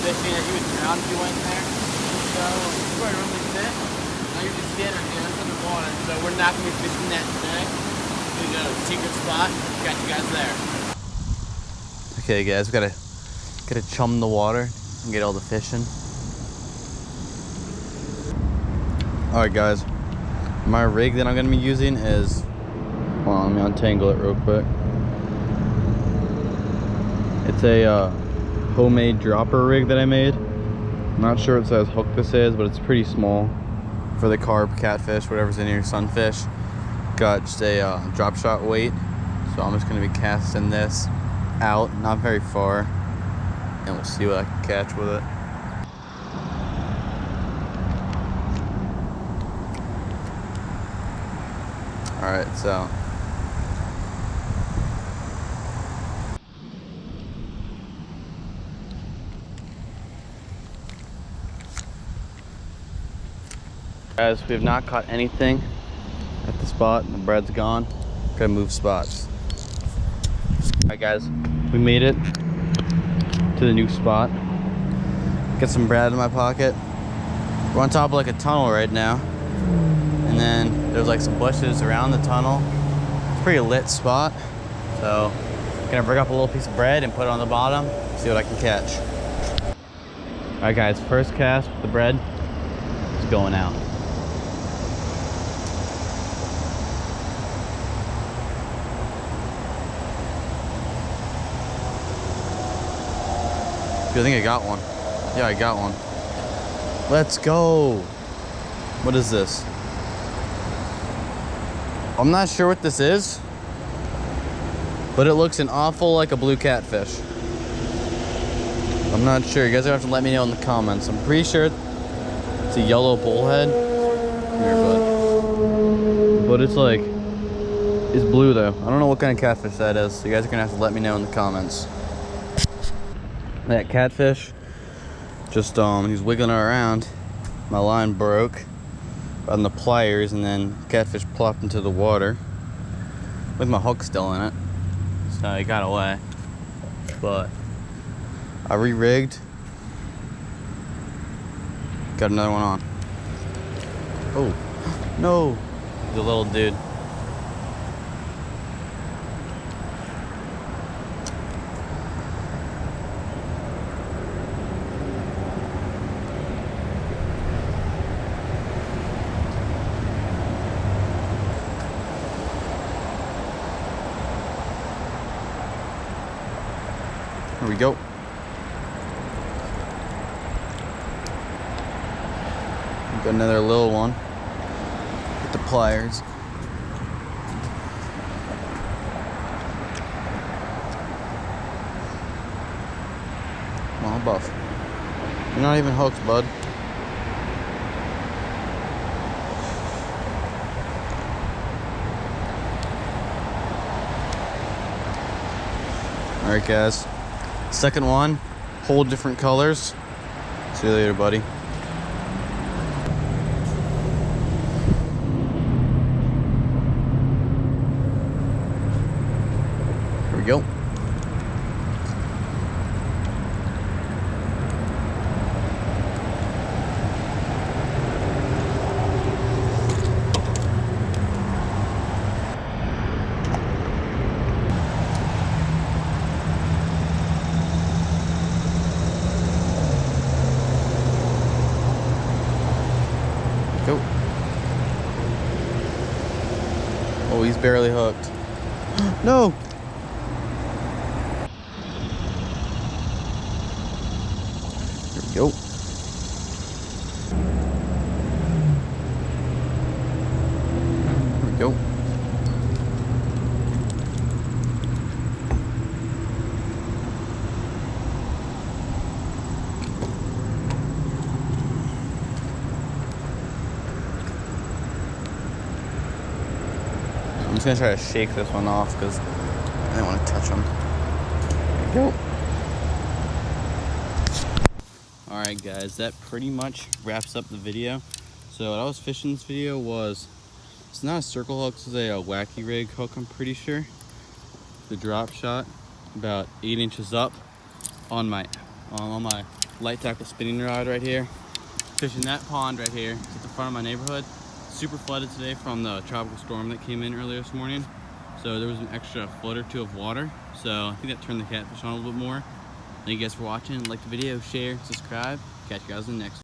fishing that you would drown if you went there. So this is where I normally sit. Now you're just standing here under the water. So we're not going to be fishing that today. We got a secret spot. Got you guys there. Okay guys, we gotta chum the water and get all the fish in. Alright guys, my rig that I'm gonna be using is, hold on, let me untangle it real quick. It's a homemade dropper rig that I made. I'm not sure what size hook this is, but it's pretty small for the carp, catfish, whatever's in here, sunfish. Got just a drop shot weight, so I'm just gonna be casting this out, not very far, and we'll see what I can catch with it. Alright, so guys, we have not caught anything at the spot. The bread's gone. Gotta move spots. Alright guys, we made it to the new spot. Got some bread in my pocket. We're on top of like a tunnel right now. And then there's like some bushes around the tunnel. It's a pretty lit spot. So gonna bring up a little piece of bread and put it on the bottom, see what I can catch. Alright guys, first cast with the bread is going out. I think I got one. Yeah, I got one. Let's go. What is this? I'm not sure what this is, but it looks an awful like a blue catfish. I'm not sure. You guys are gonna have to let me know in the comments. I'm pretty sure it's a yellow bullhead. Come here, bud. But it's like, it's blue though. I don't know what kind of catfish that is. So you guys are gonna have to let me know in the comments. That catfish, just he's wiggling around. My line broke on the pliers, and then catfish plopped into the water with my hook still in it. So he got away, but I re-rigged. Got another one on. Oh no, he's a little dude. Here we go. Got another little one with the pliers. Come on, buff. You're not even hooked, bud. All right, guys. Second one, whole different colors. See you later, buddy. Here we go. Go. Oh, he's barely hooked. No! Here we go. Here we go. I'm just gonna try to shake this one off because I don't want to touch them. There we go. Alright guys, that pretty much wraps up the video. So what I was fishing this video was, it's not a circle hook, this is a wacky rig hook, I'm pretty sure. The drop shot, about 8 inches up on my light tackle spinning rod right here. Fishing that pond right here. It's at the front of my neighborhood. Super flooded today from the tropical storm that came in earlier this morning. So there was an extra foot or two of water. So I think that turned the catfish on a little bit more. Thank you guys for watching. Like the video, share, subscribe. Catch you guys in the next one.